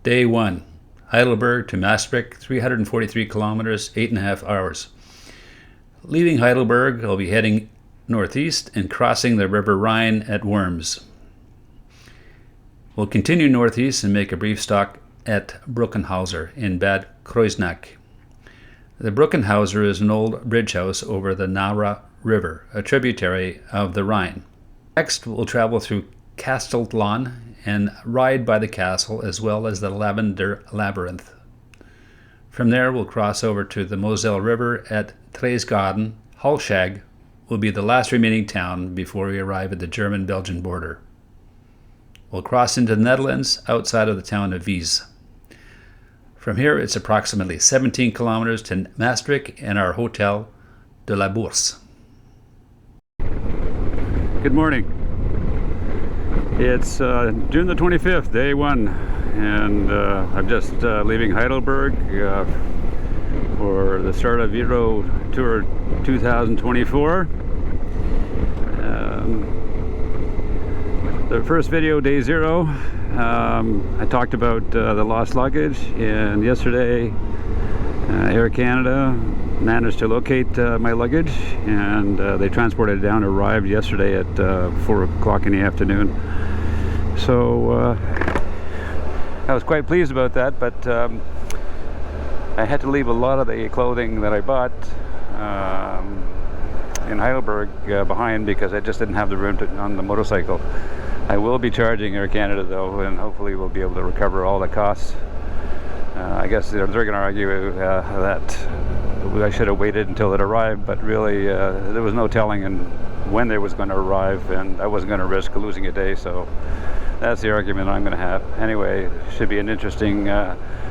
Day 1. Heidelberg to Maastricht, 343 kilometers, 8.5 hours. Leaving Heidelberg, I'll be heading northeast and crossing the River Rhine at Worms. We'll continue northeast and make a brief stop at Bruckenhauser in Bad Kreuznach. The Bruckenhauser is an old bridge house over the Nara River, a tributary of the Rhine. Next, we'll travel through Castelldoln and ride by the castle as well as the Lavender Labyrinth. From there, we'll cross over to the Moselle River at Treesgarden. Halshag will be the last remaining town before we arrive at the German-Belgian border. We'll cross into the Netherlands outside of the town of Wies. From here, it's approximately 17 kilometers to Maastricht and our Hotel de la Bourse. Good morning. It's June the 25th, day 1, and I'm just leaving Heidelberg for the start of Euro Tour 2024. The first video, day 0, I talked about the lost luggage, and yesterday Air Canada managed to locate my luggage, and they transported it down. Arrived yesterday at 4 o'clock in the afternoon. So I was quite pleased about that, but I had to leave a lot of the clothing that I bought in Heidelberg behind because I just didn't have the room on the motorcycle. I will be charging Air Canada though, and hopefully we'll be able to recover all the costs. I guess they're going to argue that I should have waited until it arrived, but really there was no telling when it was going to arrive, and I wasn't going to risk losing a day, so that's the argument I'm going to have. Anyway, it should be an interesting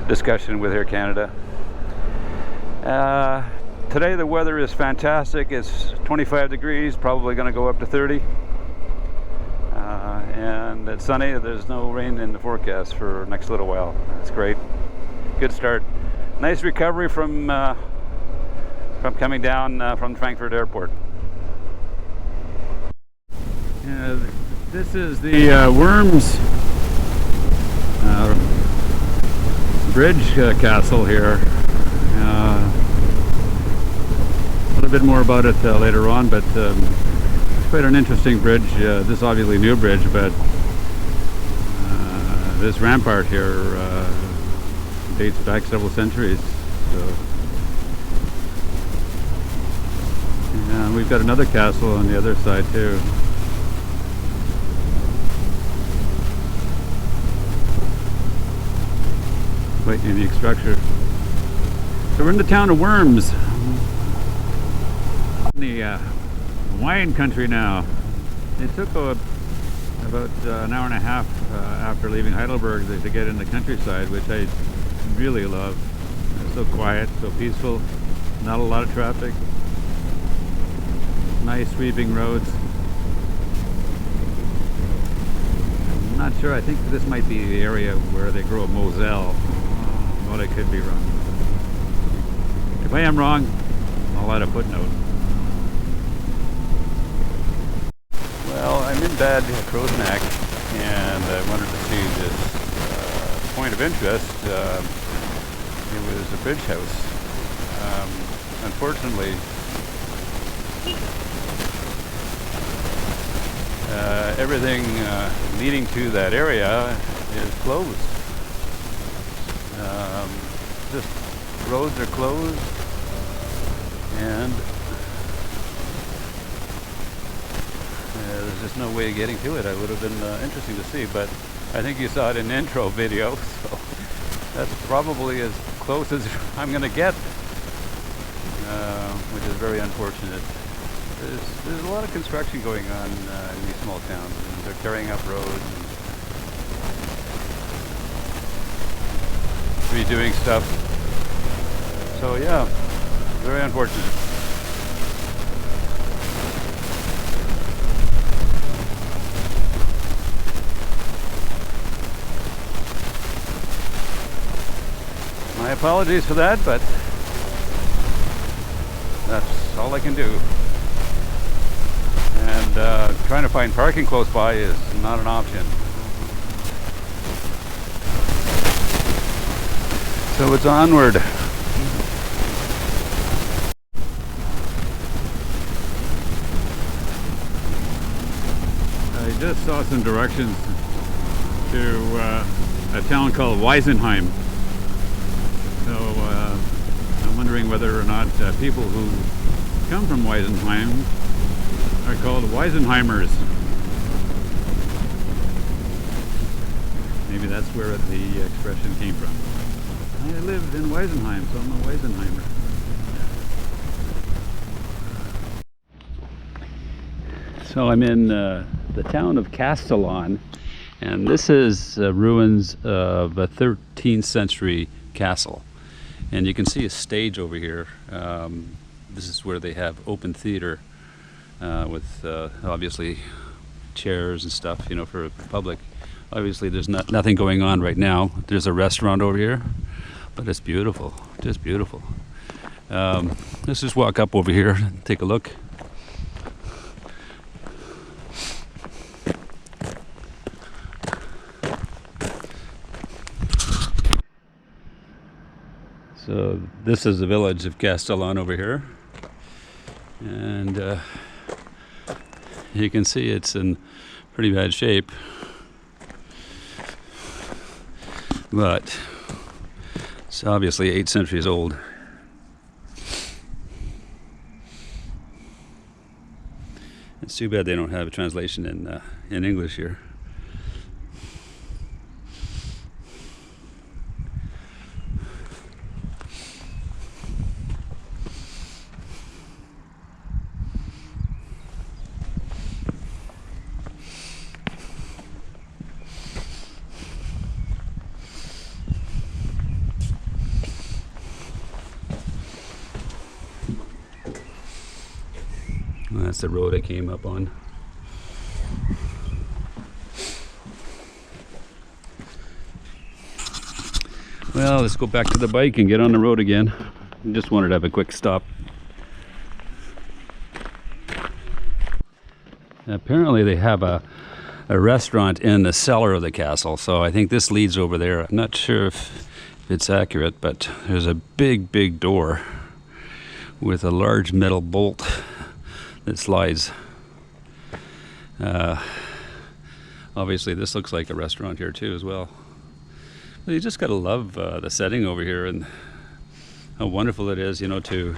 discussion with Air Canada. Today the weather is fantastic. It's 25 degrees, probably going to go up to 30. And it's sunny. There's no rain in the forecast for the next little while. That's great. Good start. Nice recovery from coming down from Frankfurt Airport. This is the Worms bridge castle here. A little bit more about it later on, but it's quite an interesting bridge. This is obviously a new bridge, but this rampart here dates back several centuries. So, and we've got another castle on the other side too. Quite unique structure. So we're in the town of Worms, in the wine country now. It took about an hour and a half after leaving Heidelberg to get in the countryside, which I really love. It's so quiet, so peaceful, not a lot of traffic, nice sweeping roads. I'm not sure, I think this might be the area where they grow Moselle, but I could be wrong. If I am wrong, I'll add a footnote. Well, I'm in Bad Kreuznach, and I wanted to see this point of interest. It was a bridge house. Unfortunately, everything leading to that area is closed. Just roads are closed, and there's just no way of getting to it. It would have been interesting to see, but I think you saw it in the intro video, so that's probably as close as I'm going to get, which is very unfortunate. There's a lot of construction going on in these small towns, and they're tearing up roads and redoing stuff. So yeah, very unfortunate. My apologies for that, but that's all I can do. And trying to find parking close by is not an option. So it's onward. I just saw some directions to a town called Weisenheim. So I'm wondering whether or not people who come from Weisenheim are called Weisenheimers. Maybe that's where the expression came from. I lived in Weisenheim, so I'm a Weisenheimer. So I'm in the town of Castellon, and this is ruins of a 13th century castle. And you can see a stage over here. This is where they have open theater with obviously chairs and stuff, you know, for the public. Obviously there's nothing going on right now. There's a restaurant over here, but it's beautiful, just beautiful. Let's just walk up over here and take a look. So this is the village of Castellon over here, and you can see it's in pretty bad shape, but it's obviously 8 centuries old. It's too bad they don't have a translation in English here. That's the road I came up on. Well, let's go back to the bike and get on the road again. I just wanted to have a quick stop. Apparently they have a restaurant in the cellar of the castle, so I think this leads over there. I'm not sure if it's accurate, but there's a big door with a large metal bolt that slides. Obviously this looks like a restaurant here too as well. But you just gotta love the setting over here and how wonderful it is, you know, to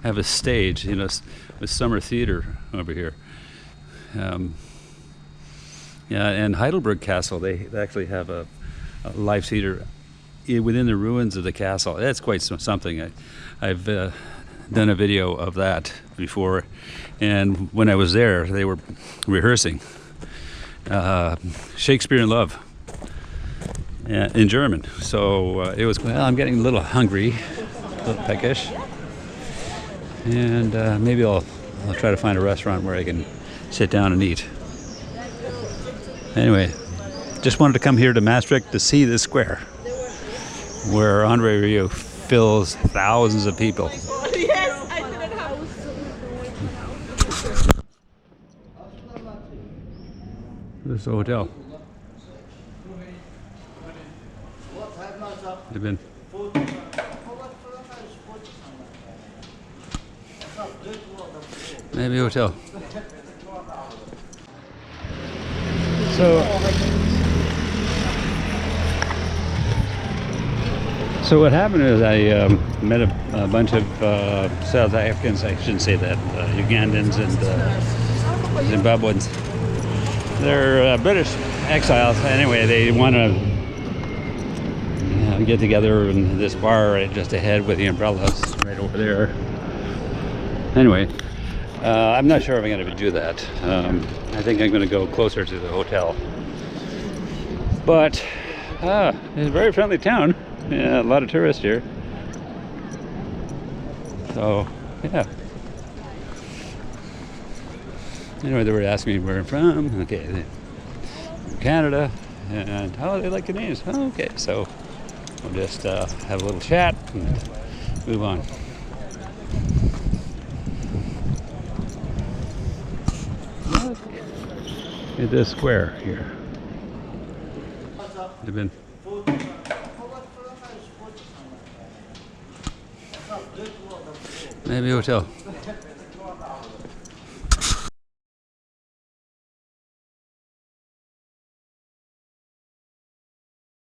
have a stage, you know, with summer theater over here. Yeah, and Heidelberg Castle, they actually have a live theater within the ruins of the castle. That's quite something. I've done a video of that before, and when I was there they were rehearsing Shakespeare in Love in German. So it was, well, I'm getting a little hungry, a little peckish, and maybe I'll try to find a restaurant where I can sit down and eat. Anyway, just wanted to come here to Maastricht to see this square where Andre Rieu fills thousands of people. Yes, I didn't have. This is the hotel. You've been. Maybe hotel. So what happened is I met a bunch of South Africans, I shouldn't say that, Ugandans and Zimbabweans. They're British exiles. Anyway, they want to get together in this bar right just ahead with the umbrellas right over there. Anyway, I'm not sure if I'm going to do that. I think I'm going to go closer to the hotel. But it's a very friendly town. Yeah, a lot of tourists here. So, yeah. Anyway, they were asking me where I'm from. Okay, from Canada. And how they like the names. Oh, okay, so we'll just have a little chat and move on. Look at this square here. They've been. Maybe hotel.